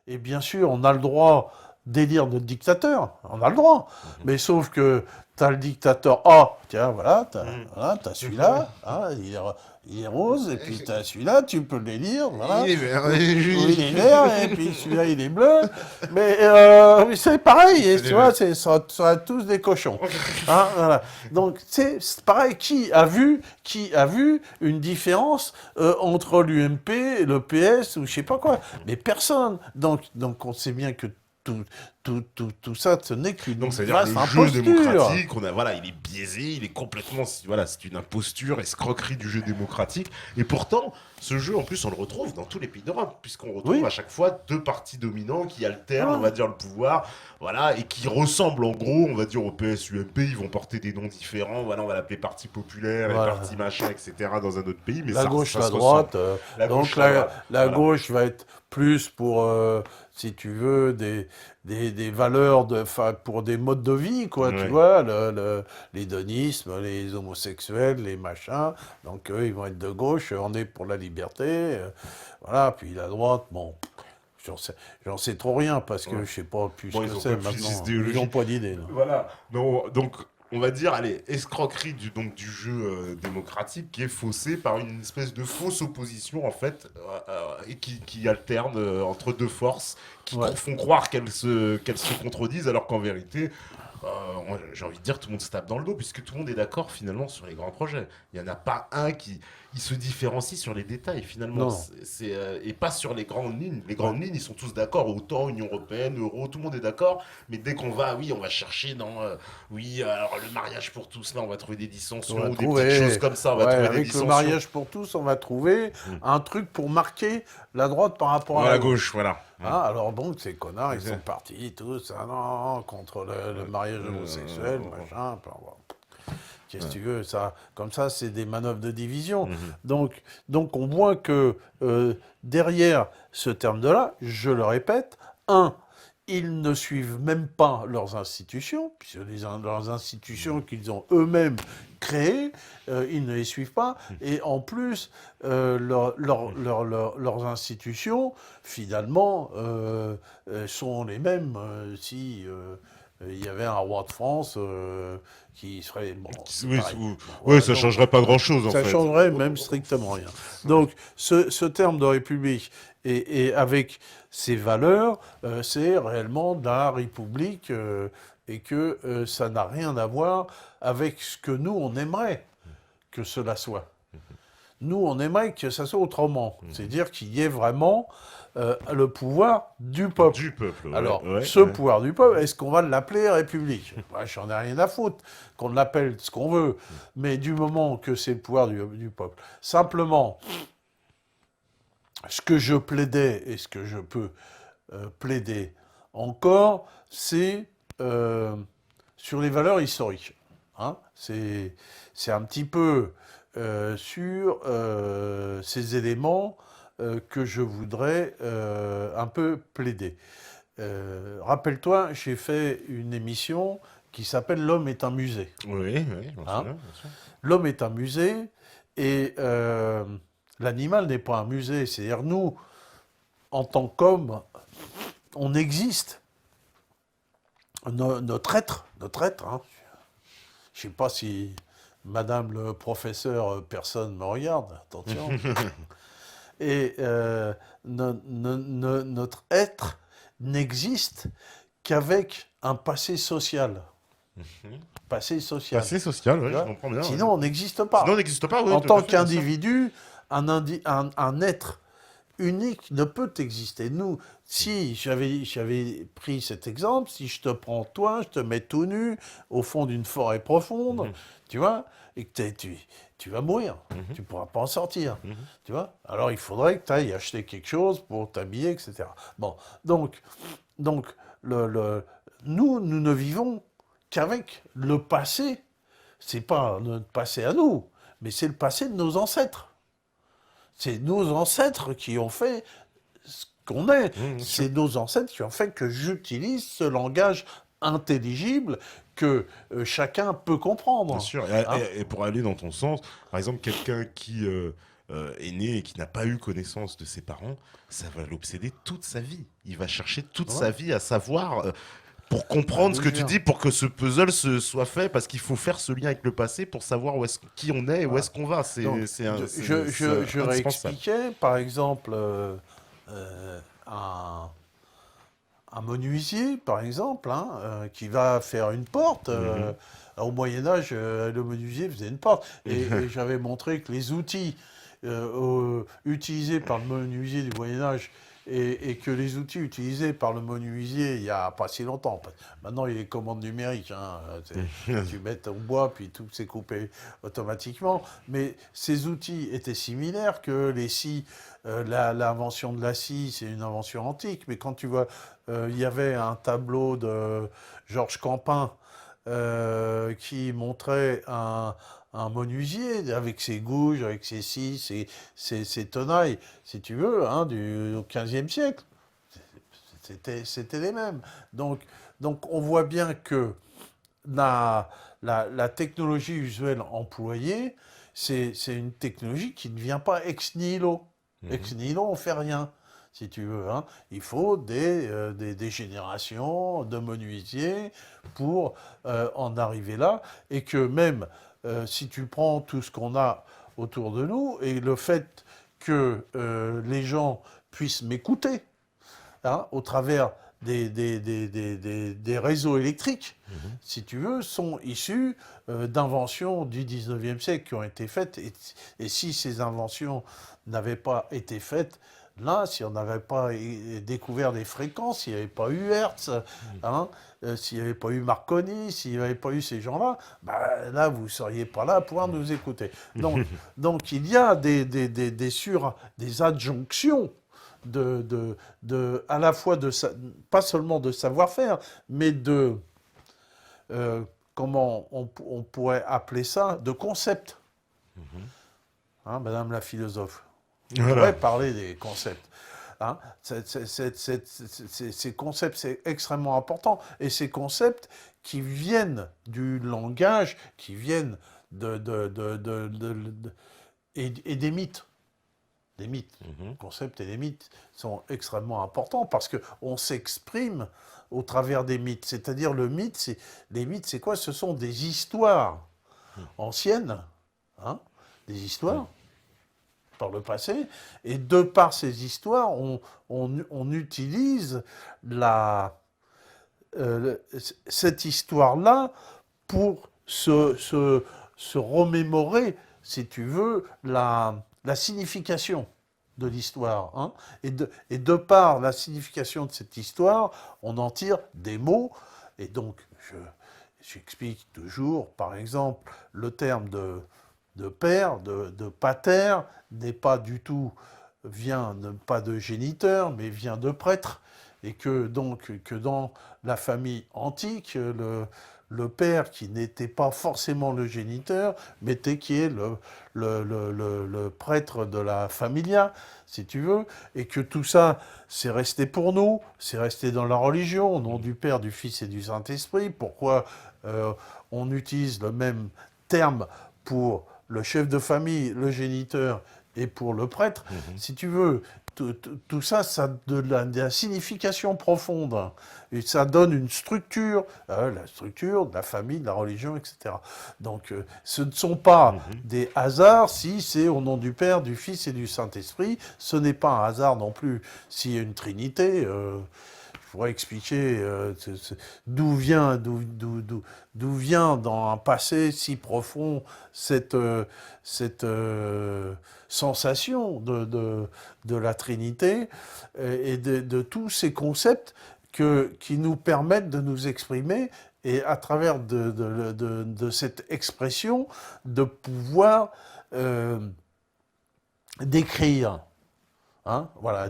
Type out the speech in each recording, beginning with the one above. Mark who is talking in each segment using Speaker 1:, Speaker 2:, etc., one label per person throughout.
Speaker 1: Et bien sûr, on a le droit d'élire notre dictateur, on a le droit. Mais sauf que tu as le dictateur A, tiens,
Speaker 2: Mhm.
Speaker 1: voilà, t'as celui-là, hein, il est rose, et puis tu as celui-là, tu peux l'élire,
Speaker 2: Il
Speaker 1: voilà.
Speaker 2: est vert.
Speaker 1: Ou il est vert, et puis celui-là, il est bleu. Mais c'est pareil, et tu vois, ça sera tous des cochons. Hein, voilà. Donc c'est pareil, qui a vu une différence entre l'UMP, le PS ou je sais pas quoi. Mais personne. Donc on sait bien que tout, tout ça, ce n'est qu'une
Speaker 2: Donc, ça veut dire que
Speaker 1: vaste
Speaker 2: le jeu
Speaker 1: imposture.
Speaker 2: démocratique, voilà, il est biaisé, il est complètement, voilà, c'est une imposture, escroquerie du jeu démocratique. Et pourtant, ce jeu, en plus, on le retrouve dans tous les pays d'Europe, puisqu'on retrouve à
Speaker 1: Oui,
Speaker 2: chaque fois deux partis dominants qui alternent, on
Speaker 1: voilà.
Speaker 2: va dire, le pouvoir, voilà, et qui ressemblent en gros, on va dire, au PS-UMP. Ils vont porter des noms différents. Voilà, on va l'appeler Parti populaire et Parti
Speaker 1: Voilà.
Speaker 2: machin, etc. dans un autre pays, mais
Speaker 1: La gauche,
Speaker 2: ça
Speaker 1: la
Speaker 2: se ressemble.
Speaker 1: droite.
Speaker 2: La
Speaker 1: Donc
Speaker 2: gauche, la
Speaker 1: la,
Speaker 2: droite,
Speaker 1: la
Speaker 2: voilà.
Speaker 1: gauche va être plus pour, si tu veux, des valeurs, pour des modes de vie, quoi, tu
Speaker 2: Ouais.
Speaker 1: vois, l'hédonisme, les homosexuels, les machins. Donc eux, ils vont être de gauche, on est pour la liberté. Voilà, puis la droite, bon, j'en sais trop rien, parce que
Speaker 2: Ouais.
Speaker 1: je sais pas plus ce
Speaker 2: Bon,
Speaker 1: que
Speaker 2: ils ont
Speaker 1: c'est
Speaker 2: pas plus
Speaker 1: maintenant. Ils
Speaker 2: d'idéologie.
Speaker 1: ont pas d'idée, non.
Speaker 2: Voilà. Non, donc, on va dire, allez, escroquerie du jeu démocratique qui est faussé par une espèce de fausse opposition, en fait, et qui alterne entre deux forces
Speaker 1: Ouais.
Speaker 2: font croire qu'elles se contredisent, alors qu'en vérité, j'ai envie de dire, tout le monde se tape dans le dos, puisque tout le monde est d'accord finalement sur les grands projets. Il n'y en a pas un qui il se différencie sur les détails finalement,
Speaker 1: Non, non.
Speaker 2: et pas sur les grandes lignes. Les
Speaker 1: Ouais.
Speaker 2: grandes lignes, ils sont tous d'accord, autant Union Européenne, Euro, tout le monde est d'accord, mais dès qu'on va, oui, on va chercher dans, oui, alors le mariage pour tous, là, on va trouver des
Speaker 1: On
Speaker 2: dissensions,
Speaker 1: va
Speaker 2: ou des petites choses
Speaker 1: trouver,
Speaker 2: comme ça, on va
Speaker 1: ouais,
Speaker 2: trouver des
Speaker 1: avec le
Speaker 2: dissensions.
Speaker 1: mariage pour tous, on va trouver
Speaker 2: Mm.
Speaker 1: un truc pour marquer la droite par rapport à
Speaker 2: À
Speaker 1: la
Speaker 2: la gauche,
Speaker 1: gauche.
Speaker 2: voilà. Mm.
Speaker 1: Hein, alors donc, ces connards, ils sont partis tous, ah non, contre le mariage homosexuel, machin. Enfin, bon. Qu'est-ce que tu veux, ça, comme ça, c'est des manœuvres de division.
Speaker 2: Mhm.
Speaker 1: Donc on voit que derrière ce terme-là, je le répète, un, ils ne suivent même pas leurs institutions, puisque leurs institutions qu'ils ont eux-mêmes créées, ils ne les suivent pas. Et en plus, leurs institutions, finalement, sont les mêmes si il y avait un roi de France qui serait... Bon, c'est
Speaker 2: Oui,
Speaker 1: pareil. Bon,
Speaker 2: ouais,
Speaker 1: voilà,
Speaker 2: ça
Speaker 1: donc,
Speaker 2: changerait pas grand-chose en
Speaker 1: ça
Speaker 2: fait.
Speaker 1: changerait même strictement rien. Donc, ce terme de république, et avec ses valeurs, c'est réellement de la république, et que ça n'a rien à voir avec ce que nous, on aimerait que cela soit. Nous, on aimerait que ça soit autrement. C'est-à-dire qu'il y ait vraiment le pouvoir du peuple.
Speaker 2: Du peuple, ouais,
Speaker 1: Alors,
Speaker 2: ouais,
Speaker 1: ce
Speaker 2: ouais.
Speaker 1: pouvoir du peuple, est-ce qu'on va l'appeler République? Moi, j'en ai rien à foutre, qu'on l'appelle ce qu'on veut. Mais du moment que c'est le pouvoir du peuple. Simplement, ce que je plaidais et ce que je peux plaider encore, c'est sur les valeurs historiques. Hein, c'est un petit peu sur ces éléments que je voudrais un peu plaider. Rappelle-toi, j'ai fait une émission qui s'appelle L'homme est un musée.
Speaker 2: Oui, oui, j'en
Speaker 1: Hein.
Speaker 2: souviens, bien sûr.
Speaker 1: L'homme est un musée et l'animal n'est pas un musée. C'est-à-dire nous, en tant qu'hommes, on existe. Notre être, hein. Je ne sais pas si Madame le professeur, personne me regarde, attention. Et notre être n'existe qu'avec un passé social.
Speaker 2: Mhm.
Speaker 1: Passé social.
Speaker 2: Assez social,
Speaker 1: Tu
Speaker 2: ouais, je
Speaker 1: vois.
Speaker 2: comprends bien. Ouais.
Speaker 1: Sinon, on n'existe
Speaker 2: Sinon, on
Speaker 1: pas.
Speaker 2: n'existe pas, oui,
Speaker 1: En
Speaker 2: tout à
Speaker 1: tant
Speaker 2: fait, bien sûr.
Speaker 1: qu'individu, un être unique ne peut exister. Nous, si j'avais pris cet exemple, si je te prends toi, je te mets tout nu au fond d'une forêt profonde,
Speaker 2: Mhm,
Speaker 1: tu vois, et que tu vas mourir.
Speaker 2: mhm,
Speaker 1: Tu ne pourras pas en sortir.
Speaker 2: mhm.
Speaker 1: Tu vois. Alors il faudrait que tu ailles acheter quelque chose pour t'habiller, etc. Bon, donc nous ne vivons qu'avec le passé. C'est pas notre passé à nous, mais c'est le passé de nos ancêtres. C'est nos ancêtres qui ont fait ce qu'on est.
Speaker 2: Bien sûr.
Speaker 1: C'est nos ancêtres qui ont fait que j'utilise ce langage intelligible que chacun peut
Speaker 2: Bien
Speaker 1: comprendre.
Speaker 2: sûr.
Speaker 1: Hein.
Speaker 2: Et pour aller dans ton sens, par exemple, quelqu'un qui est né et qui n'a pas eu connaissance de ses parents, ça va l'obséder toute sa vie. Il va chercher toute sa vie à savoir, pour comprendre ce que tu dis, pour que ce puzzle soit fait, parce qu'il faut faire ce lien avec le passé pour savoir qui on est et où est-ce qu'on va.
Speaker 1: Je réexpliquais, par exemple, un menuisier, par exemple, qui va faire une porte. Au Moyen-Âge, le menuisier faisait une porte. Et j'avais montré que les outils utilisés par le menuisier du Moyen-Âge et que les outils utilisés par le menuisier il n'y a pas si longtemps. Maintenant, il y a les commandes numériques. Tu mets ton bois, puis tout s'est coupé automatiquement. Mais ces outils étaient similaires que les scies. L'invention de la scie, c'est une invention antique. Mais quand tu vois, il y avait un tableau de Georges Campin qui montrait un menuisier avec ses gouges, avec ses scies, ses tenailles, si tu veux, au XVe siècle. C'était les mêmes. Donc on voit bien que la technologie usuelle employée, c'est une technologie qui ne vient pas ex nihilo. Ex nihilo, on ne fait rien, si tu veux. Il faut des générations de menuisiers pour en arriver là. Et que même si tu prends tout ce qu'on a autour de nous, et le fait que les gens puissent m'écouter au travers des réseaux électriques, si tu veux, sont issus d'inventions du 19e siècle qui ont été faites. Et si ces inventions n'avaient pas été faites, là, si on n'avait pas découvert des fréquences, s'il n'y avait pas eu Hertz, s'il n'y avait pas eu Marconi, s'il n'y avait pas eu ces gens-là, là, vous ne seriez pas là à pouvoir nous écouter. Donc il y a des adjonctions à la fois pas seulement de savoir-faire, mais comment on pourrait appeler ça, de concepts. Madame la philosophe, on pourrait parler des concepts. Ces concepts, c'est extrêmement important. Et ces concepts qui viennent du langage, qui viennent et des mythes. Les mythes, les concepts et les mythes sont extrêmement importants parce qu'on s'exprime au travers des mythes. C'est-à-dire les mythes, c'est quoi? Ce sont des histoires anciennes, des histoires par le passé, et de par ces histoires, on utilise cette histoire-là pour se remémorer, si tu veux, la signification de l'histoire. Et de par la signification de cette histoire, on en tire des mots. Et donc, j'explique toujours, par exemple, le terme de père, de pater, n'est pas du tout, vient pas de géniteur, mais vient de prêtre. Et que dans la famille antique, le père qui n'était pas forcément le géniteur, mais qui est le prêtre de la familia, si tu veux, et que tout ça, c'est resté pour nous, c'est resté dans la religion, au nom du Père, du Fils et du Saint-Esprit. Pourquoi on utilise le même terme pour le chef de famille, le géniteur, et pour le prêtre, si tu veux, tout ça, ça a de la signification profonde. Et ça donne une structure, la structure de la famille, de la religion, etc. Donc, ce ne sont pas des hasards si c'est au nom du Père, du Fils et du Saint-Esprit. Ce n'est pas un hasard non plus s'il y a une Trinité. Je pourrais expliquer d'où vient dans un passé si profond cette sensation de la Trinité et de tous ces concepts qui nous permettent de nous exprimer et à travers de cette expression de pouvoir décrire.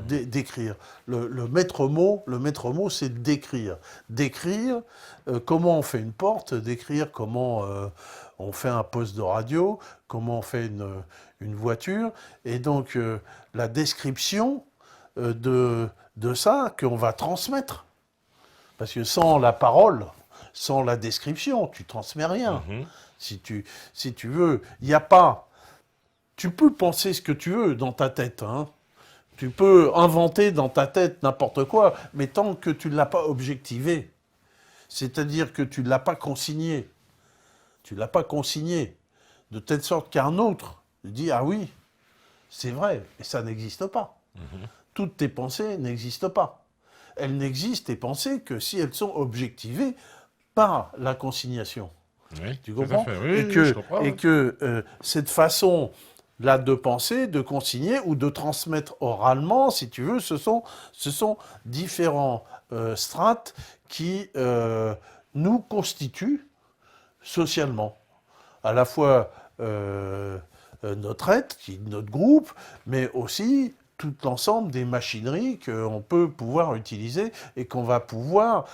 Speaker 1: Décrire. Le maître mot, c'est décrire. Décrire comment on fait une porte, décrire comment on fait un poste de radio, comment on fait une voiture. Et donc, la description de ça qu'on va transmettre. Parce que sans la parole, sans la description, tu transmets rien. Si tu veux, il n'y a pas... tu peux penser ce que tu veux dans ta tête, hein. Tu peux inventer dans ta tête n'importe quoi, mais tant que tu ne l'as pas objectivé, c'est-à-dire que tu ne l'as pas consigné, de telle sorte qu'un autre dit « Ah oui, c'est vrai, et ça n'existe pas. Toutes tes pensées n'existent pas. Elles n'existent, tes pensées, que si elles sont objectivées par la consignation. »
Speaker 2: Oui,
Speaker 1: Tu
Speaker 2: tout à
Speaker 1: comprends?
Speaker 2: fait. Oui,
Speaker 1: Et
Speaker 2: oui,
Speaker 1: que,
Speaker 2: je comprends,
Speaker 1: et
Speaker 2: ouais.
Speaker 1: que cette façon-là de penser, de consigner ou de transmettre oralement, si tu veux, ce sont différents strates qui nous constituent socialement. À la fois notre être, qui est notre groupe, mais aussi tout l'ensemble des machineries qu'on peut pouvoir utiliser et qu'on va pouvoir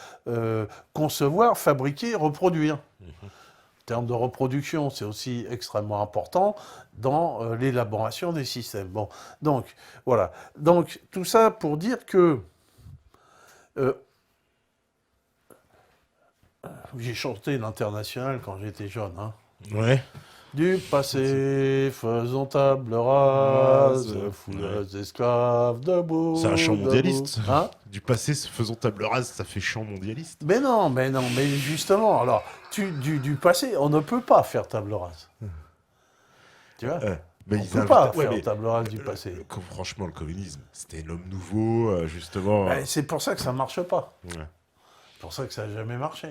Speaker 1: concevoir, fabriquer, reproduire. En termes de reproduction, c'est aussi extrêmement important dans l'élaboration des systèmes. Bon, donc, voilà. Donc, tout ça pour dire que euh, j'ai chanté l'Internationale quand j'étais jeune, hein.
Speaker 2: Ouais.
Speaker 1: Du passé, faisons table rase,
Speaker 2: Ouais.
Speaker 1: fouleuses d'esclaves,
Speaker 2: C'est un
Speaker 1: debout,
Speaker 2: chant
Speaker 1: debout.
Speaker 2: mondialiste.
Speaker 1: Hein?
Speaker 2: Du passé, faisons table rase, ça fait chant mondialiste.
Speaker 1: Mais non, mais justement, alors, du passé, on ne peut pas faire table rase. Tu vois?
Speaker 2: Mais
Speaker 1: On ne
Speaker 2: ils
Speaker 1: peut pas
Speaker 2: invitent. Ouais,
Speaker 1: faire
Speaker 2: mais
Speaker 1: table rase du passé.
Speaker 2: franchement, le communisme, c'était l'homme nouveau, justement.
Speaker 1: Ben, c'est pour ça que ça ne marche pas.
Speaker 2: Ouais.
Speaker 1: C'est pour ça que ça n'a jamais marché.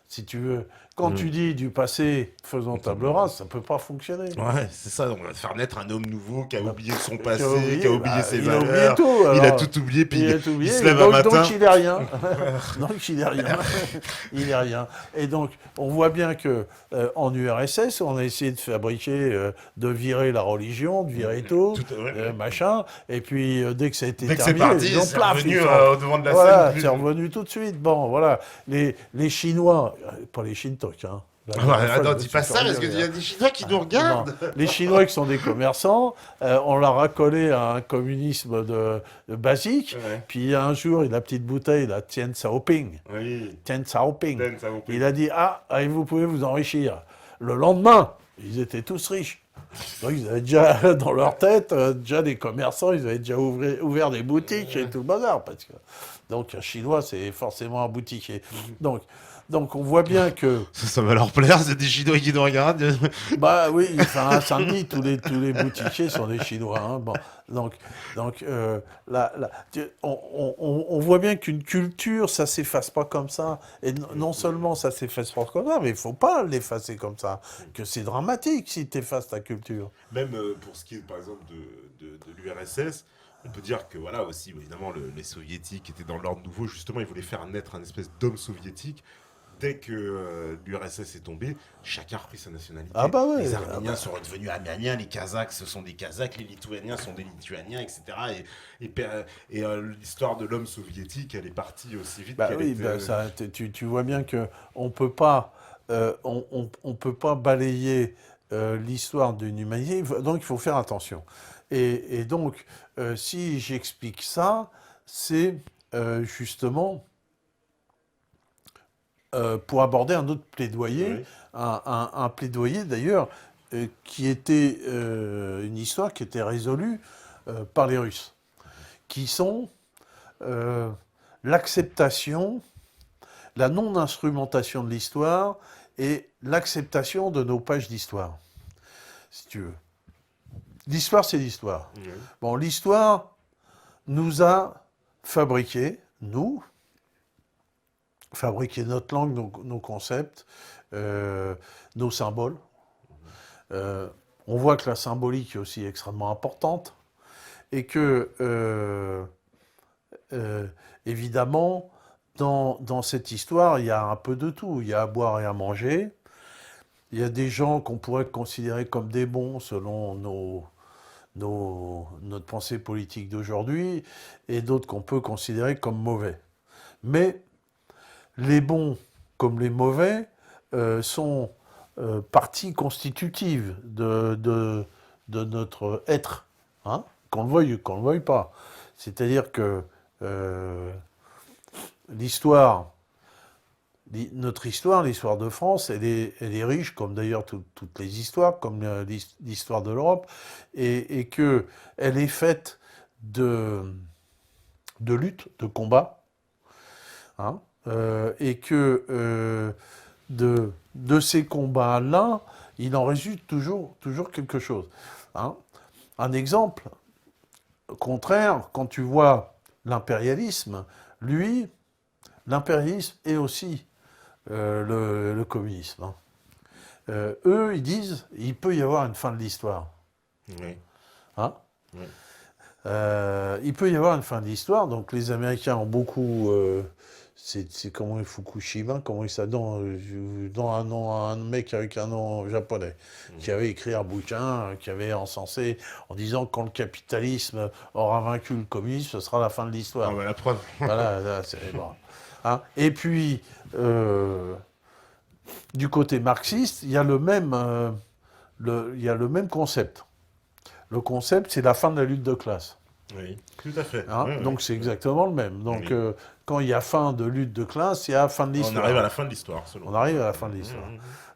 Speaker 1: Si tu veux, quand
Speaker 2: Mm.
Speaker 1: tu dis du passé, faisons table rase, ça ne peut pas fonctionner.
Speaker 2: Ouais, c'est ça. On va faire naître un homme nouveau qui a oublié son
Speaker 1: Qui a
Speaker 2: passé, qui a oublié
Speaker 1: bah,
Speaker 2: ses
Speaker 1: il a oublié
Speaker 2: valeurs.
Speaker 1: tout.
Speaker 2: Il a
Speaker 1: Alors,
Speaker 2: tout oublié, puis
Speaker 1: il a tout
Speaker 2: il
Speaker 1: oublié,
Speaker 2: se
Speaker 1: et
Speaker 2: lève un matin.
Speaker 1: donc il est rien. Donc il est rien. Il est rien. Et donc on voit bien que en URSS, on a essayé de fabriquer, de virer la religion, de virer tout,
Speaker 2: Ouais.
Speaker 1: machin. Et puis dès que ça a été
Speaker 2: Dès que c'est
Speaker 1: terminé,
Speaker 2: parti,
Speaker 1: ils ont
Speaker 2: c'est
Speaker 1: plaf,
Speaker 2: revenu
Speaker 1: ils sont-
Speaker 2: au devant de la
Speaker 1: voilà,
Speaker 2: scène.
Speaker 1: c'est revenu tout de suite. Bon, voilà. Les Chinois, pas les Shintok, hein. La dernière fois, je
Speaker 2: Attends,
Speaker 1: me
Speaker 2: dis
Speaker 1: suis
Speaker 2: pas
Speaker 1: fait
Speaker 2: ça parce qu'il
Speaker 1: engueuler,
Speaker 2: y a
Speaker 1: hein.
Speaker 2: des Chinois qui nous
Speaker 1: Non,
Speaker 2: regardent.
Speaker 1: les Chinois qui sont des commerçants, on leur a collé un communisme de basique.
Speaker 2: Ouais.
Speaker 1: Puis un jour, la petite bouteille, la Tian Xiaoping,
Speaker 2: Oui.
Speaker 1: Tian Xiaoping,
Speaker 2: Deng Xiaoping.
Speaker 1: il a dit allez, vous pouvez vous enrichir. Le lendemain, ils étaient tous riches. Donc ils avaient déjà dans leur tête, déjà des commerçants, ils avaient déjà ouvert des boutiques et tout le bazar. Parce que, donc un Chinois, c'est forcément un boutiquier. Donc on voit bien que
Speaker 2: Ça va leur plaire, c'est des Chinois qui nous regardent.
Speaker 1: bah oui, enfin, à Saint-Denis, tous les boutiquiers sont des Chinois, hein. Bon, donc on voit bien qu'une culture, ça s'efface pas comme ça. Et non seulement ça s'efface pas comme ça, mais il faut pas l'effacer comme ça. Que c'est dramatique si tu effaces ta culture.
Speaker 2: Même pour ce qui est, par exemple, de l'URSS, on peut dire que, voilà, aussi, évidemment, les soviétiques étaient dans l'ordre nouveau. Justement, ils voulaient faire naître un espèce d'homme soviétique. Dès que l'URSS est tombé, chacun a repris sa nationalité.
Speaker 1: Ah bah ouais,
Speaker 2: les
Speaker 1: ah
Speaker 2: Arméniens
Speaker 1: bah.
Speaker 2: sont redevenus Arméniens, les Kazakhs, ce sont des Kazakhs, les Lituaniens sont des Lituaniens, etc. Et l'histoire de l'homme soviétique, elle est partie aussi vite
Speaker 1: Bah
Speaker 2: qu'elle
Speaker 1: oui,
Speaker 2: était...
Speaker 1: bah ça, tu vois bien que on peut pas, on peut pas balayer l'histoire d'une humanité. Donc il faut faire attention. Et donc, si j'explique ça, c'est justement pour aborder un autre plaidoyer,
Speaker 2: Oui.
Speaker 1: un plaidoyer d'ailleurs qui était une histoire qui était résolue par les Russes, qui sont l'acceptation, la non-instrumentation de l'histoire et l'acceptation de nos pages d'histoire, si tu veux. L'histoire, c'est l'histoire.
Speaker 2: Oui.
Speaker 1: Bon, l'histoire nous a fabriqué, fabriqué notre langue, nos concepts, nos symboles. On voit que la symbolique est aussi extrêmement importante et que, évidemment, dans cette histoire, il y a un peu de tout. Il y a à boire et à manger. Il y a des gens qu'on pourrait considérer comme des bons selon notre pensée politique d'aujourd'hui et d'autres qu'on peut considérer comme mauvais. Mais les bons comme les mauvais sont partie constitutive de notre être, hein, qu'on le veuille ou qu'on ne le veuille pas. C'est-à-dire que l'histoire notre histoire, l'histoire de France, elle est riche, comme d'ailleurs toutes les histoires, comme l'histoire de l'Europe, et que elle est faite de luttes, de combats, hein, et que de ces combats-là, il en résulte toujours quelque chose. Hein. Un exemple contraire, quand tu vois l'impérialisme, lui, l'impérialisme est aussi le communisme. Hein. Eux, ils disent, il peut y avoir une fin de l'histoire.
Speaker 2: Oui.
Speaker 1: Hein.
Speaker 2: Oui.
Speaker 1: Il peut y avoir une fin de l'histoire. Donc les Américains ont beaucoup... c'est comment Fukushima, comment il s'appelle dans un nom, un mec avec un nom japonais, qui avait écrit un bouquin, qui avait encensé en disant quand le capitalisme aura vaincu le communisme, ce sera la fin de l'histoire.
Speaker 2: Ah bah, la preuve.
Speaker 1: Voilà, là, c'est bon. Hein. Et puis, du côté marxiste, il y a il y a le même concept. Le concept, c'est la fin de la lutte de classe.
Speaker 2: Oui, tout à fait.
Speaker 1: Hein.
Speaker 2: Oui,
Speaker 1: Donc
Speaker 2: oui.
Speaker 1: c'est exactement le même. Donc
Speaker 2: Oui.
Speaker 1: quand il y a fin de lutte de classe, il y a fin de
Speaker 2: On
Speaker 1: l'histoire.
Speaker 2: arrive à la fin de l'histoire, selon
Speaker 1: On
Speaker 2: moi.
Speaker 1: arrive à la fin de l'histoire.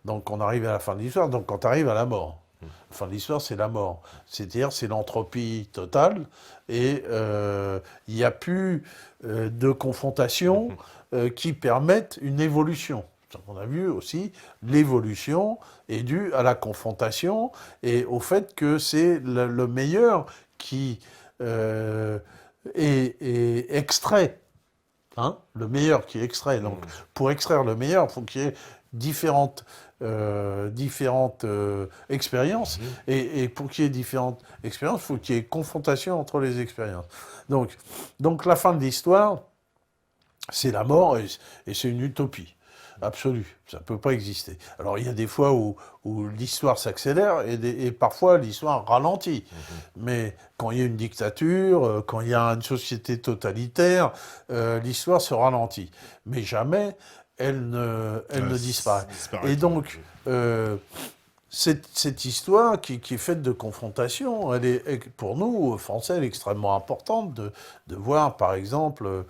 Speaker 1: Donc on arrive à la fin de l'histoire, donc quand tu arrives à la mort. La fin de l'histoire, c'est la mort. C'est-à-dire, c'est l'entropie totale et il n'y a plus de confrontation qui permettent une évolution. On a vu aussi, l'évolution est due à la confrontation et au fait que c'est le meilleur qui est extrait. Hein, le meilleur qui est extrait. Donc, pour extraire le meilleur, il faut qu'il y ait différentes expériences. Et pour qu'il y ait différentes expériences, il faut qu'il y ait confrontation entre les expériences. Donc la fin de l'histoire, c'est la mort et c'est une utopie absolue. Ça ne peut pas exister. Alors il y a des fois où l'histoire s'accélère et parfois l'histoire ralentit. Mais quand il y a une dictature, quand il y a une société totalitaire, l'histoire se ralentit. Mais jamais elle ne disparaît. Et donc, cette histoire qui est faite de confrontation, elle est, pour nous, Français, elle est extrêmement importante de voir, par exemple,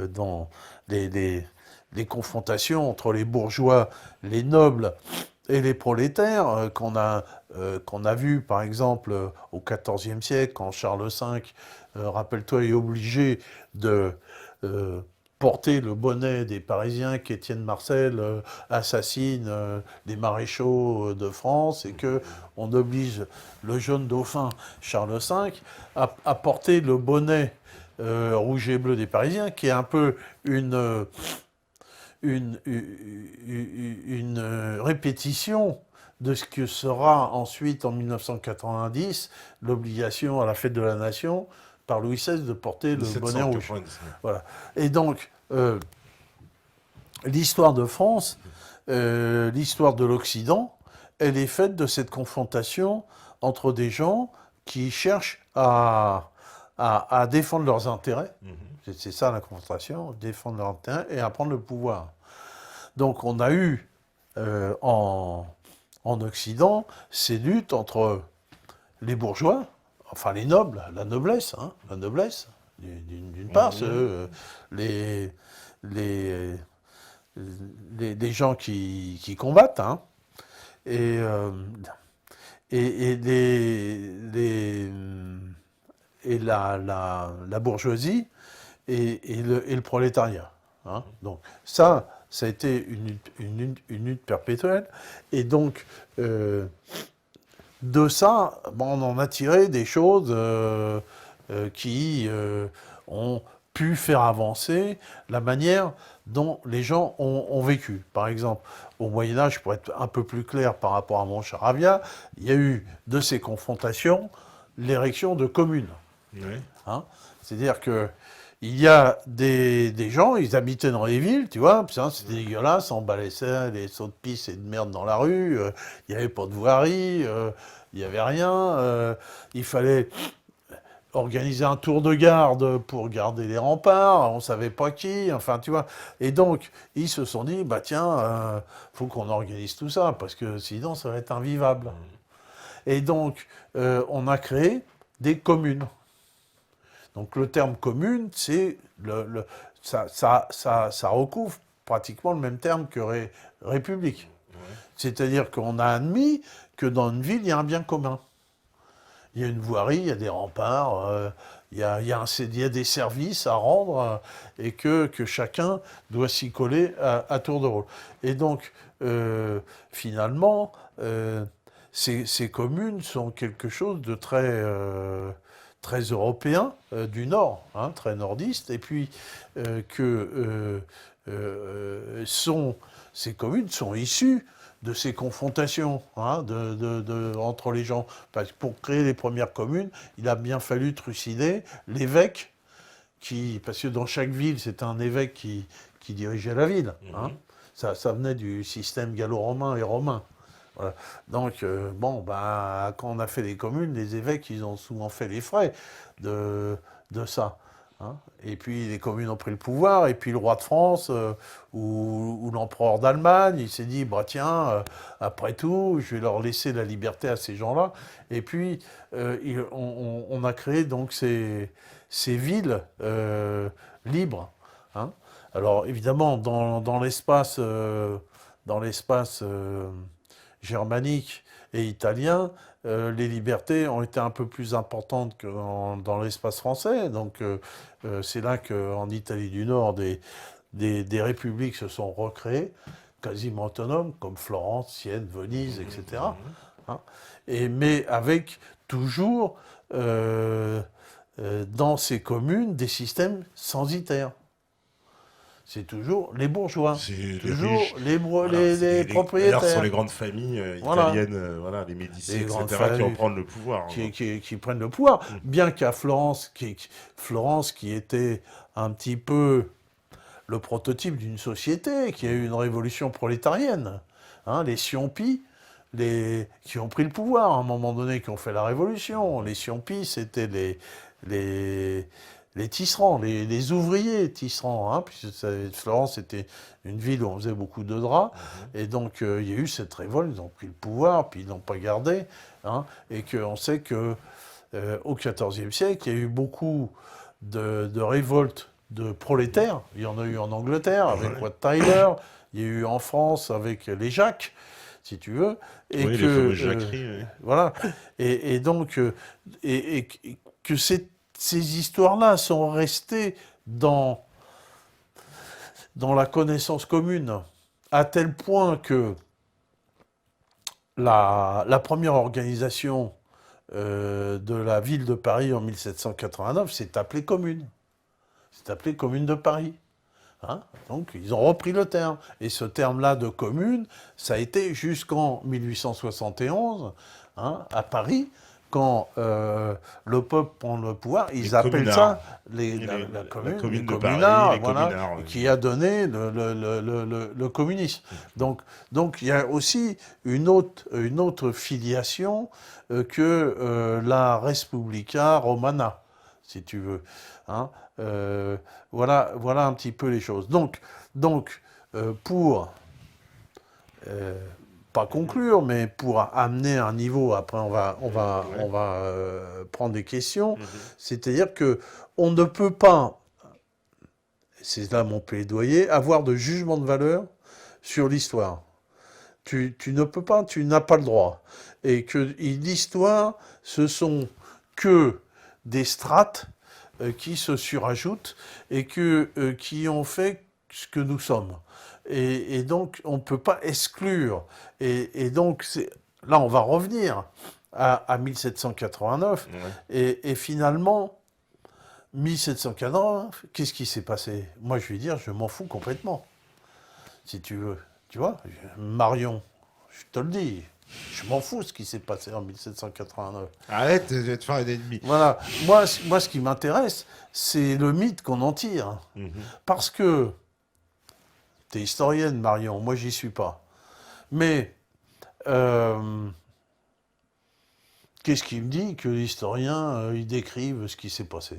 Speaker 1: dans les confrontations entre les bourgeois, les nobles et les prolétaires, qu'on a vu, par exemple, au XIVe siècle, quand Charles V, rappelle-toi, est obligé de porter le bonnet des Parisiens qu'Étienne Marcel assassine les maréchaux de France et que on oblige le jeune dauphin Charles V à porter le bonnet rouge et bleu des Parisiens, qui est un peu une répétition de ce que sera ensuite, en 1990, l'obligation à la fête de la Nation par Louis XVI de porter le bonnet rouge. Voilà. Et donc, l'histoire de France, l'histoire de l'Occident, elle est faite de cette confrontation entre des gens qui cherchent à défendre leurs intérêts. C'est ça la confrontation, défendre leurs intérêts et à prendre le pouvoir. Donc on a eu en Occident ces luttes entre les bourgeois, enfin les nobles, la noblesse, d'une part, les gens qui combattent, hein, et la bourgeoisie et le prolétariat. Hein. Donc ça a été une lutte perpétuelle. Et donc, de ça, on en a tiré des choses qui ont pu faire avancer la manière dont les gens ont vécu. Par exemple, au Moyen-Âge, pour être un peu plus clair par rapport à Montcharavia, il y a eu de ces confrontations l'érection de communes.
Speaker 2: Oui.
Speaker 1: Hein. C'est-à-dire que il y a des gens, ils habitaient dans les villes, tu vois, c'était dégueulasse, on balaissait les sauts de pisse et de merde dans la rue, il n'y avait pas de voirie, il n'y avait rien, il fallait organiser un tour de garde pour garder les remparts, on ne savait pas qui, enfin, tu vois. Et donc, ils se sont dit, bah tiens, faut qu'on organise tout ça, parce que sinon, ça va être invivable. Et donc, on a créé des communes. Donc le terme commune, c'est ça recouvre pratiquement le même terme que république.
Speaker 2: Ouais.
Speaker 1: C'est-à-dire qu'on a admis que dans une ville, il y a un bien commun. Il y a une voirie, il y a des remparts, il y a des services à rendre et que chacun doit s'y coller à tour de rôle. Et donc, finalement, ces communes sont quelque chose de très européen du Nord, hein, très nordiste, et puis ces communes sont issues de ces confrontations hein, entre les gens. Parce que pour créer les premières communes, il a bien fallu trucider l'évêque, parce que dans chaque ville, c'était un évêque qui dirigeait la ville. Hein. Ça venait du système gallo-romain et romain. Voilà. Donc, quand on a fait les communes, les évêques, ils ont souvent fait les frais de ça. Hein. Et puis, les communes ont pris le pouvoir, et puis le roi de France ou l'empereur d'Allemagne, il s'est dit, bah tiens, après tout, je vais leur laisser la liberté à ces gens-là. Et puis, on a créé donc ces villes libres. Hein. Alors, évidemment, dans l'espace germanique et italien, les libertés ont été un peu plus importantes que dans l'espace français. Donc, c'est là qu'en Italie du Nord, des républiques se sont recréées, quasiment autonomes, comme Florence, Sienne, Venise, etc. Hein. Mais avec toujours, dans ces communes, des systèmes censitaires. C'est toujours les bourgeois,
Speaker 2: C'est
Speaker 1: toujours les
Speaker 2: propriétaires.
Speaker 1: propriétaires.
Speaker 2: Ce sont les grandes familles italiennes, les Médicis,
Speaker 1: Les grandes
Speaker 2: etc., qui
Speaker 1: familles
Speaker 2: vont prendre le pouvoir.
Speaker 1: qui prennent le pouvoir. Bien qu'à Florence, qui était un petit peu le prototype d'une société, qui a eu une révolution prolétarienne. Hein, les Ciompi, qui ont pris le pouvoir à un moment donné, qui ont fait la révolution. Les Ciompi, c'était les tisserands, les ouvriers tisserands, hein, puisque Florence était une ville où on faisait beaucoup de draps, et donc il y a eu cette révolte, ils ont pris le pouvoir, puis ils n'ont pas gardé, hein, et qu'on sait que au XIVe siècle, il y a eu beaucoup de révoltes de prolétaires. Il y en a eu en Angleterre avec Wat Tyler, il y a eu en France avec les Jacques, si tu veux, et
Speaker 2: Oui,
Speaker 1: que
Speaker 2: les fameuses jacqueries, oui.
Speaker 1: voilà, et donc que ces histoires-là sont restées dans la connaissance commune, à tel point que la première organisation de la ville de Paris en 1789 s'est appelée Commune. C'est appelé Commune de Paris. Hein, donc ils ont repris le terme. Et ce terme-là de commune, ça a été jusqu'en 1871, hein, à Paris, quand le peuple prend le pouvoir, ils appellent ça la commune, les
Speaker 2: de
Speaker 1: communards,
Speaker 2: Paris, les
Speaker 1: voilà,
Speaker 2: communards,
Speaker 1: qui a donné le communisme. Donc il y a aussi une autre filiation que la Respublica Romana, si tu veux. Hein. Voilà un petit peu les choses. Donc pour pas conclure, mais pour amener un niveau, après on va prendre des questions, c'est-à-dire que on ne peut pas, c'est là mon plaidoyer, avoir de jugement de valeur sur l'histoire. Tu ne peux pas, tu n'as pas le droit. Et que l'histoire, ce sont que des strates qui se surajoutent et qui ont fait ce que nous sommes. Et donc, on ne peut pas exclure. Et donc, là, on va revenir à 1789. Ouais. Et finalement, 1789, qu'est-ce qui s'est passé? Moi, je vais dire, je m'en fous complètement. Si tu veux. Tu vois, Marion, je te le dis. Je m'en fous ce qui s'est passé en 1789.
Speaker 2: Arrête, je vais te faire un ennemi.
Speaker 1: Voilà. Moi, ce qui m'intéresse, c'est le mythe qu'on en tire. Parce que, tu es historienne, Marion, moi, j'y suis pas. Mais, qu'est-ce qui me dit que l'historien, il décrive ce qui s'est passé?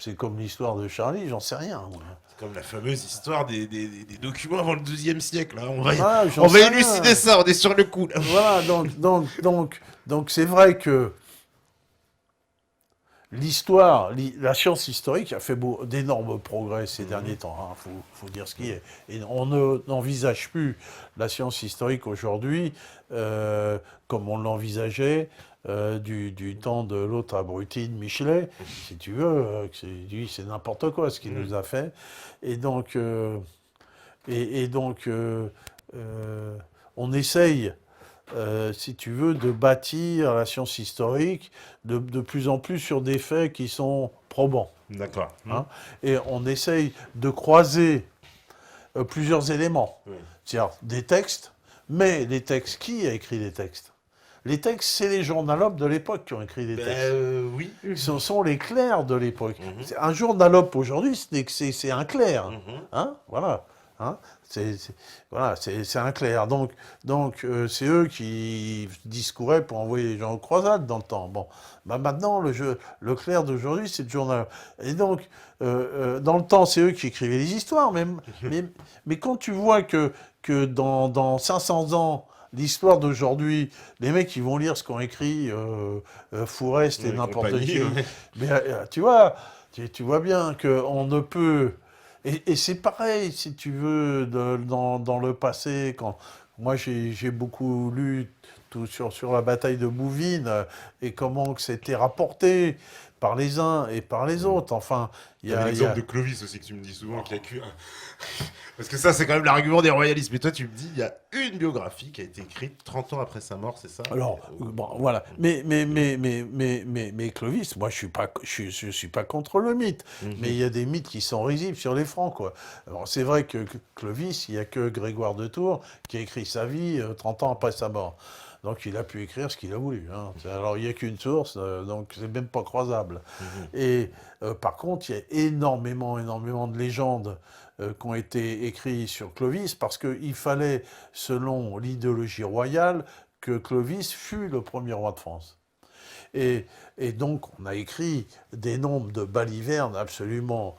Speaker 1: C'est comme l'histoire de Charlie, j'en sais rien. Moi.
Speaker 2: C'est comme la fameuse histoire des documents avant le XIIe siècle. Là. On va élucider ça, on est sur le coup. Là.
Speaker 1: Voilà, donc c'est vrai que l'histoire, la science historique a fait d'énormes progrès ces derniers temps. Faut dire ce qui est. Et on n'envisage plus la science historique aujourd'hui comme on l'envisageait du temps de l'autre abruti de Michelet, si tu veux. C'est n'importe quoi ce qu'il nous a fait. Et donc, on essaye si tu veux, de bâtir la science historique de plus en plus sur des faits qui sont probants.
Speaker 2: D'accord.
Speaker 1: Hein. Et on essaye de croiser plusieurs éléments.
Speaker 2: Oui.
Speaker 1: C'est-à-dire des textes, mais les textes, qui a écrit les textes? Les textes, c'est les journalopes de l'époque qui ont écrit les textes.
Speaker 2: Oui.
Speaker 1: Ce sont les clercs de l'époque. Un journalope aujourd'hui, c'est un clerc. Hein, voilà. Hein, c'est un clerc. Donc c'est eux qui discouraient pour envoyer les gens aux croisades dans le temps. Bon, bah maintenant, le clerc d'aujourd'hui, c'est le journal. Et donc, dans le temps, c'est eux qui écrivaient les histoires. Mais quand tu vois que dans 500 ans, l'histoire d'aujourd'hui, les mecs, ils vont lire ce qu'ont écrit Fourest et n'importe qui.
Speaker 2: Ouais.
Speaker 1: Mais tu vois bien qu'on ne peut... Et c'est pareil, si tu veux, dans le passé, quand moi j'ai beaucoup lu tout sur la bataille de Bouvines et comment que c'était rapporté par les uns et par les autres. Enfin,
Speaker 2: Il y a l'exemple de Clovis aussi que tu me dis souvent qu'il y a que... Parce que ça, c'est quand même l'argument des royalistes. Mais toi, tu me dis, il y a une biographie qui a été écrite 30 ans après sa mort, c'est ça?
Speaker 1: Alors, bon, voilà. Mais Clovis, moi, je suis pas contre le mythe. Mais il y a des mythes qui sont risibles sur les Francs, quoi. Alors, c'est vrai que Clovis, il n'y a que Grégoire de Tours qui a écrit sa vie 30 ans après sa mort. Donc, il a pu écrire ce qu'il a voulu. Hein. Alors, il n'y a qu'une source, donc c'est même pas croisable. Et par contre, il y a énormément de légendes qui ont été écrites sur Clovis parce qu'il fallait, selon l'idéologie royale, que Clovis fut le premier roi de France. Et donc, on a écrit des nombres de balivernes absolument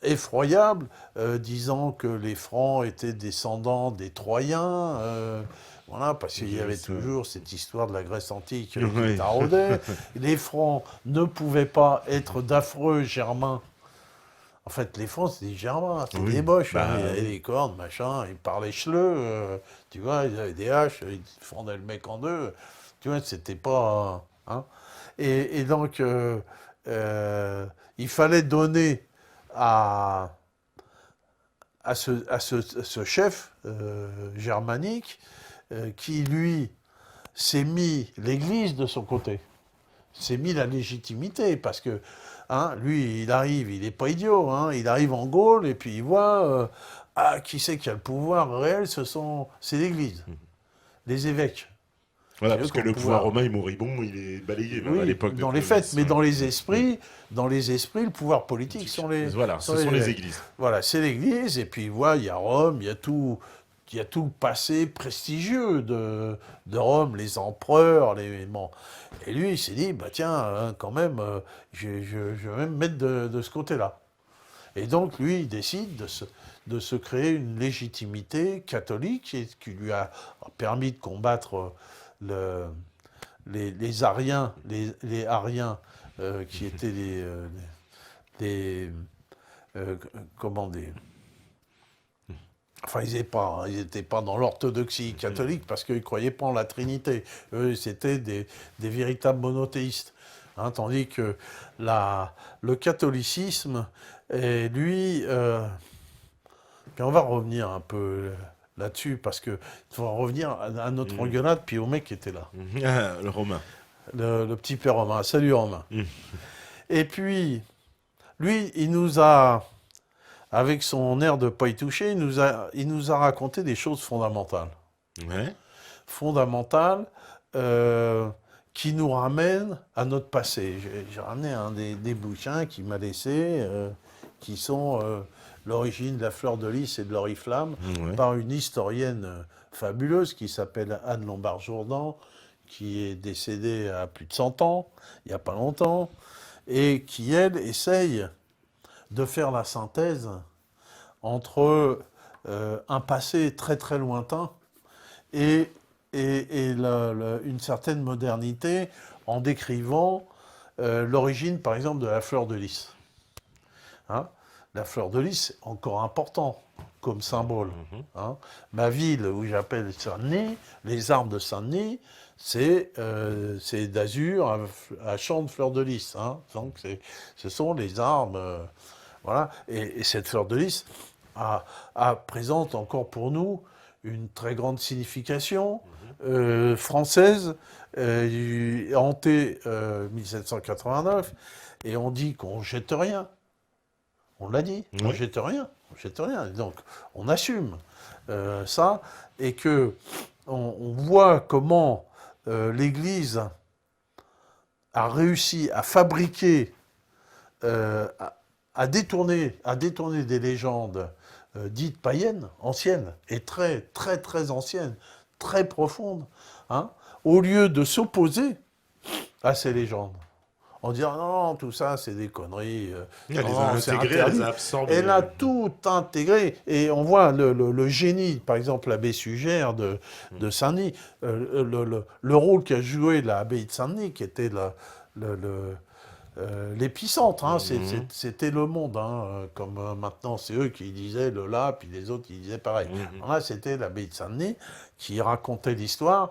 Speaker 1: effroyables, disant que les Francs étaient descendants des Troyens. Voilà, parce qu'il y avait toujours cette histoire de la Grèce antique qui taraudait. Les Francs ne pouvaient pas être d'affreux Germains. En fait, les Francs, c'est des Germains, c'est des Boches. Ils avaient des cornes, machin, ils parlaient chleux, tu vois, ils avaient des haches, ils fendaient le mec en deux. Tu vois, c'était pas... Hein. Et donc, il fallait donner à ce chef germanique qui, lui, s'est mis l'Église de son côté, s'est mis la légitimité, parce que lui, il arrive, il n'est pas idiot, il arrive en Gaule et puis il voit, qui c'est qui a le pouvoir réel, c'est l'Église, les évêques.
Speaker 2: Voilà, parce que le pouvoir romain est moribond, il est balayé à l'époque.
Speaker 1: Dans les faits, mais dans les esprits, le pouvoir politique sont les...
Speaker 2: Voilà, ce sont les églises.
Speaker 1: Voilà, c'est l'Église, et puis il y a Rome, il y a tout le passé prestigieux de Rome, les empereurs, bon. Et lui, il s'est dit, bah tiens, quand même, je vais même mettre de ce côté-là. Et donc, lui, il décide de se créer une légitimité catholique qui lui a permis de combattre les Ariens, les Ariens qui étaient enfin, ils n'étaient pas dans l'orthodoxie catholique parce qu'ils ne croyaient pas en la Trinité. Eux, c'était des véritables monothéistes. Tandis que le catholicisme, lui... puis on va revenir un peu là-dessus, parce qu'il faut revenir à notre engueulade, puis au mec qui était là.
Speaker 2: Le Romain.
Speaker 1: Le petit père Romain. Salut Romain. Et puis, lui, il nous a... Avec son air de pas y toucher, il nous a raconté des choses fondamentales.
Speaker 2: Ouais.
Speaker 1: Fondamentales qui nous ramènent à notre passé. J'ai ramené des bouquins qu'il m'a laissés, qui sont l'origine de la fleur de lys et de l'oriflamme, par une historienne fabuleuse qui s'appelle Anne Lombard-Jourdan, qui est décédée à plus de 100 ans, il n'y a pas longtemps, et qui, elle, essaye de faire la synthèse entre un passé très très lointain et une certaine modernité en décrivant l'origine, par exemple, de la fleur de lys. Hein, la fleur de lys, c'est encore important comme symbole. Hein. Ma ville, où j'appelle Saint-Denis, les arbres de Saint-Denis, c'est d'azur à champ de fleur de lys. Hein. Donc, ce sont les arbres. Voilà. Et cette fleur de lys présente encore pour nous une très grande signification française, hantée 1789, et on dit qu'on ne jette rien. On l'a dit, on ne jette rien, on jette rien. Donc on assume ça, et que on voit comment l'Église a réussi à fabriquer, à détourner des légendes dites païennes, anciennes, et très, très, très anciennes, très profondes, hein, au lieu de s'opposer à ces légendes. En disant non, tout ça, c'est des conneries.
Speaker 2: Elle les a intégrées, elle les a absorbées.
Speaker 1: Elle a tout intégré. Et on voit le génie, par exemple, l'abbé Sugère de Saint-Denis, le rôle qu'a joué l'abbaye de Saint-Denis, qui était l'épicentre, hein, c'était le monde, hein, comme maintenant c'est eux qui disaient le là, puis les autres qui disaient pareil. Là, c'était l'abbaye de Saint-Denis qui racontait l'histoire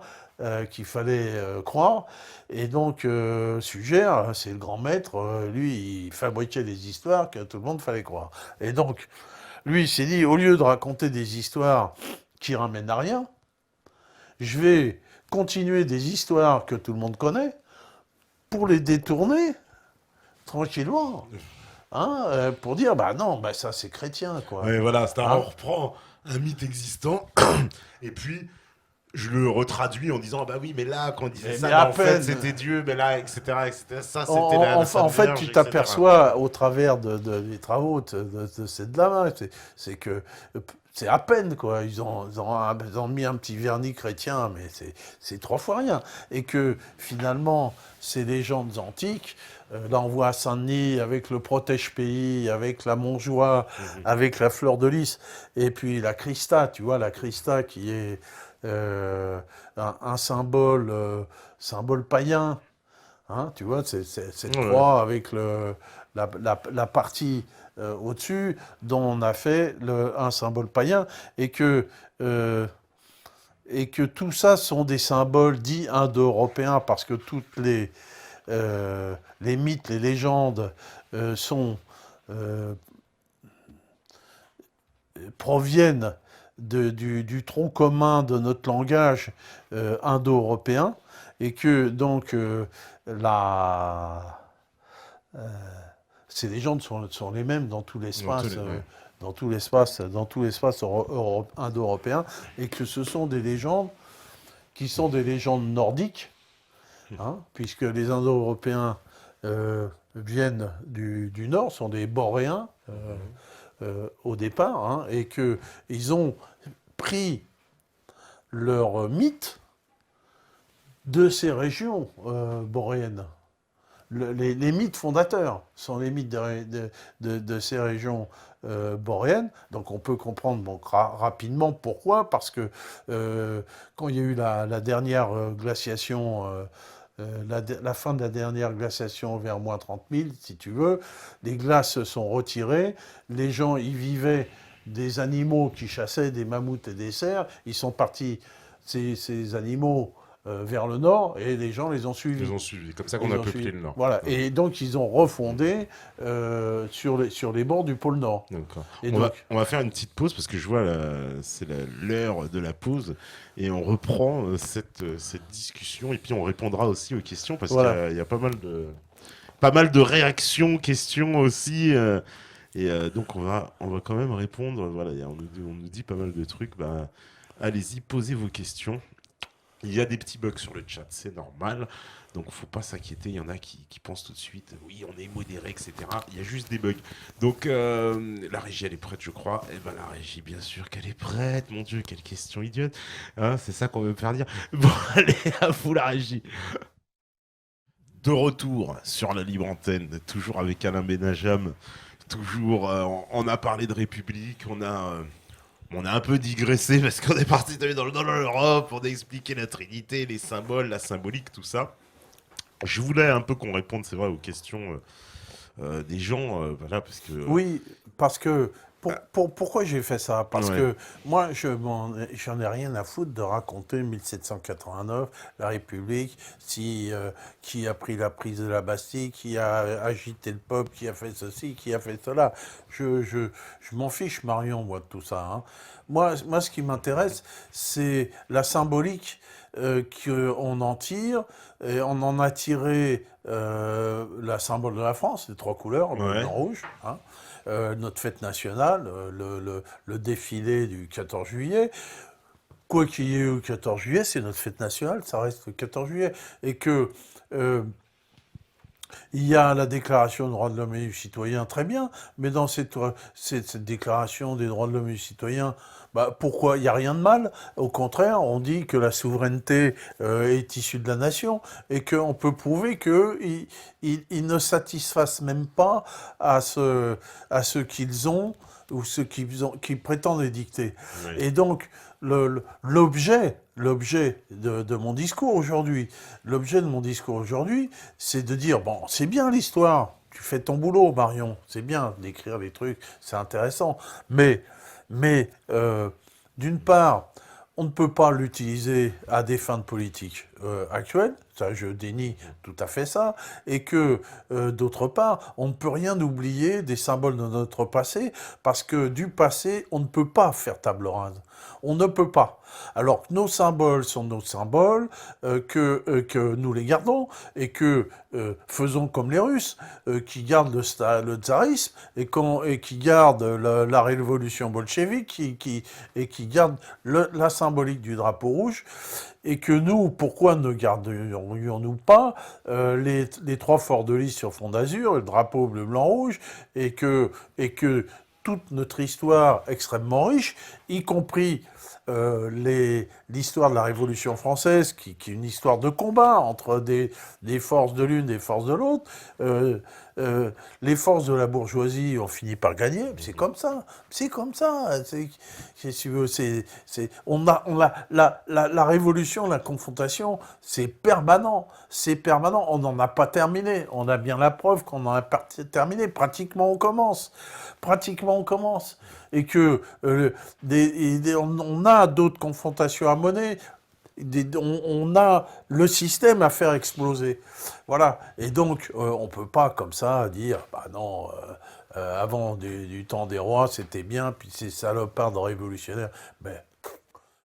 Speaker 1: qu'il fallait croire, et donc Sugère, c'est le grand maître, lui il fabriquait des histoires que tout le monde fallait croire. Et donc lui il s'est dit, au lieu de raconter des histoires qui ramènent à rien, je vais continuer des histoires que tout le monde connaît pour les détourner tranquillement, hein, pour dire, bah non, bah ça c'est chrétien, quoi.
Speaker 2: Ouais, voilà, on reprend un mythe existant, et puis je le retraduis en disant, bah oui, mais là, quand on disait ça, bah, en fait, c'était Dieu, mais là, etc., etc. Ça, c'était la Sainte
Speaker 1: En fait,
Speaker 2: Vierge,
Speaker 1: tu
Speaker 2: etc.
Speaker 1: t'aperçois, au travers des travaux de cette dame, c'est que c'est à peine, quoi. Ils ont mis un petit vernis chrétien, mais c'est 3 fois rien. Et que, finalement, ces légendes antiques, là, on voit à Saint-Denis avec le protège-pays, avec la Montjoie, avec la fleur de lys, et puis la Christa, tu vois, la Christa qui est un symbole païen, hein, tu vois, c'est cette croix avec la partie au-dessus dont on a fait un symbole païen, et que tout ça sont des symboles dits indo-européens, parce que toutes les mythes, les légendes proviennent du tronc commun de notre langage indo-européen, et que donc ces légendes sont les mêmes dans tout l'espace, indo-européen, et que ce sont des légendes qui sont des légendes nordiques, hein, puisque les indo-européens viennent du nord, sont des boréens au départ, hein, et qu'ils ont pris leur mythe de ces régions boréennes. Les mythes fondateurs sont les mythes de ces régions boréennes. Donc on peut comprendre rapidement pourquoi, parce que quand il y a eu la dernière glaciation, la fin de la dernière glaciation vers moins 30 000, si tu veux, les glaces sont retirées, les gens y vivaient des animaux qui chassaient des mammouths et des cerfs, ils sont partis, ces animaux, vers le nord, et les gens les ont suivis.
Speaker 2: Ils les ont suivis, comme ça qu'on a peuplé le nord.
Speaker 1: Voilà, et donc ils ont refondé sur les bords du pôle Nord.
Speaker 2: D'accord. On va faire une petite pause, parce que je vois, c'est l'heure de la pause, et on reprend cette discussion, et puis on répondra aussi aux questions, parce qu'il y a pas mal de réactions, questions aussi, et donc on va quand même répondre. Voilà, on nous dit pas mal de trucs. Bah, allez-y, posez vos questions. Il y a des petits bugs sur le chat, c'est normal. Donc, faut pas s'inquiéter. Il y en a qui pensent tout de suite, oui, on est modéré, etc. Il y a juste des bugs. Donc, la régie, elle est prête, je crois. Eh ben, la régie, bien sûr qu'elle est prête. Mon Dieu, quelle question idiote. Hein, c'est ça qu'on veut me faire dire. Bon, allez, à vous, la régie. De retour sur la libre antenne, toujours avec Alain Benajam. Toujours, on a parlé de République, on a un peu digressé parce qu'on est parti dans l'Europe, on a expliqué la Trinité, les symboles, la symbolique, tout ça. Je voulais un peu qu'on réponde, c'est vrai, aux questions des gens, voilà, parce que...
Speaker 1: Oui, parce que
Speaker 2: ah,
Speaker 1: pourquoi j'ai fait ça? Parce
Speaker 2: ouais,
Speaker 1: que moi, j'en ai rien à foutre de raconter 1789, la République, qui a pris la prise de la Bastille, qui a agité le peuple, qui a fait ceci, qui a fait cela. Je m'en fiche, Marion, moi, de tout ça, hein. Moi, ce qui m'intéresse, c'est la symbolique qu'on en tire. Et on en a tiré la symbole de la France, les trois couleurs, bleu, blanc,
Speaker 2: ouais,
Speaker 1: rouge, hein. Notre fête nationale, le défilé du 14 juillet. Quoi qu'il y ait eu le 14 juillet, c'est notre fête nationale, ça reste le 14 juillet. Et que euh, il y a la déclaration des droits de l'homme et du citoyen, très bien, mais dans cette déclaration des droits de l'homme et du citoyen, bah, pourquoi? Il n'y a rien de mal. Au contraire, on dit que la souveraineté est issue de la nation et qu'on peut prouver qu'ils ne satisfassent même pas à ce qu'ils ont ou ce qu'ils prétendent édicter.
Speaker 2: ouais.
Speaker 1: Et donc, l'objet de mon discours aujourd'hui, c'est de dire, bon, c'est bien l'histoire, tu fais ton boulot, Marion, c'est bien d'écrire des trucs, c'est intéressant, mais d'une part, on ne peut pas l'utiliser à des fins de politique actuelles, ça je dénie tout à fait ça, et que d'autre part, on ne peut rien oublier des symboles de notre passé, parce que du passé, on ne peut pas faire table rase. On ne peut pas. Alors que nos symboles sont nos symboles, que nous les gardons, et que faisons comme les Russes, qui gardent le tsarisme, et qui gardent la révolution bolchevique, et qui gardent la symbolique du drapeau rouge, et que nous, pourquoi ne garderions-nous pas les trois forts de lys sur fond d'azur, le drapeau bleu, blanc, rouge, et que toute notre histoire extrêmement riche, y compris l'histoire de la Révolution française, qui est une histoire de combat entre des forces de l'une et des forces de l'autre. Euh, les forces de la bourgeoisie ont fini par gagner. C'est comme ça. C'est comme ça. Si tu veux, la révolution, la confrontation, c'est permanent. C'est permanent. On n'en a pas terminé. On a bien la preuve qu'on en a terminé. Pratiquement, on commence. Pratiquement, on commence. Et que on a d'autres confrontations à mener. On a le système à faire exploser. Voilà. Et donc, on ne peut pas comme ça dire, bah non, avant du temps des rois, c'était bien, puis ces salopards de révolutionnaires. Ben,